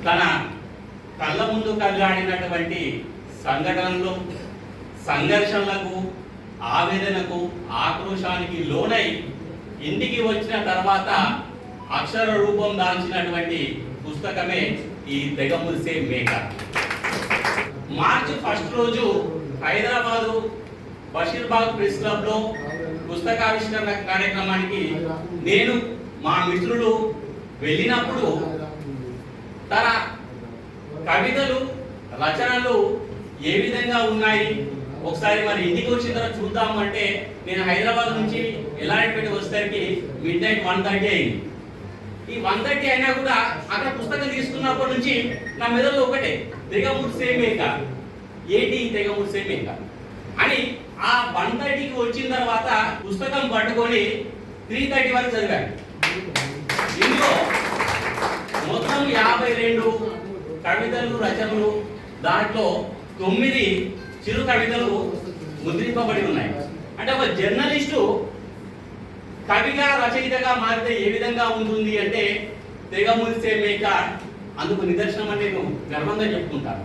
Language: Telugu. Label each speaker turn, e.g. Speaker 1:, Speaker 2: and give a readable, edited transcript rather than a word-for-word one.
Speaker 1: తన కళ్ళ ముందు కళ్ళాడినటువంటి సంఘటనలు, సంఘర్షణలకు, ఆవేదనకు, ఆక్రోశానికి లోనై ఇంటికి వచ్చిన తర్వాత అక్షర రూపం దాల్చినటువంటి పుస్తకమే ఈ తెగ మురిసే మేక. మార్చి 1 రోజు హైదరాబాదు బషీర్బాగ్ ప్రెస్ క్లబ్ లో పుస్తకావిష్కరణ కార్యక్రమానికి నేను మా మిత్రులు వెళ్ళినప్పుడు తన కవితలు, రచనలు ఏ విధంగా ఉన్నాయి ఒకసారి మరి ఇంటికి వచ్చిన తర్వాత చూద్దాము అంటే నేను హైదరాబాద్ నుంచి ఎల్లారెడ్డిపేట వచ్చేసరికి మిడ్-నైట్ 1:30 అయింది. ఈ 1:30 అయినా కూడా అక్కడ పుస్తకం తీసుకున్నప్పటి నుంచి నా మెదడులో ఒకటే, తెగ మురిసే మేక. ఏంటి తెగ మురిసే మేక అని ఆ 1:30కి వచ్చిన తర్వాత పుస్తకం పట్టుకొని 3:30 వరకు చదివాను. ఇందులో మొత్తం 52 కవితలు, రచనలు, దాంట్లో 9 చిరు కవితలు ముద్రింపబడి ఉన్నాయి. అంటే ఒక జర్నలిస్టు కవిగా, రచయితగా మారితే ఏ విధంగా ఉంటుంది అంటే తెగ మురిసే మేక అందుకు నిదర్శనం అని నేను గర్వంగా చెప్పుకుంటాను.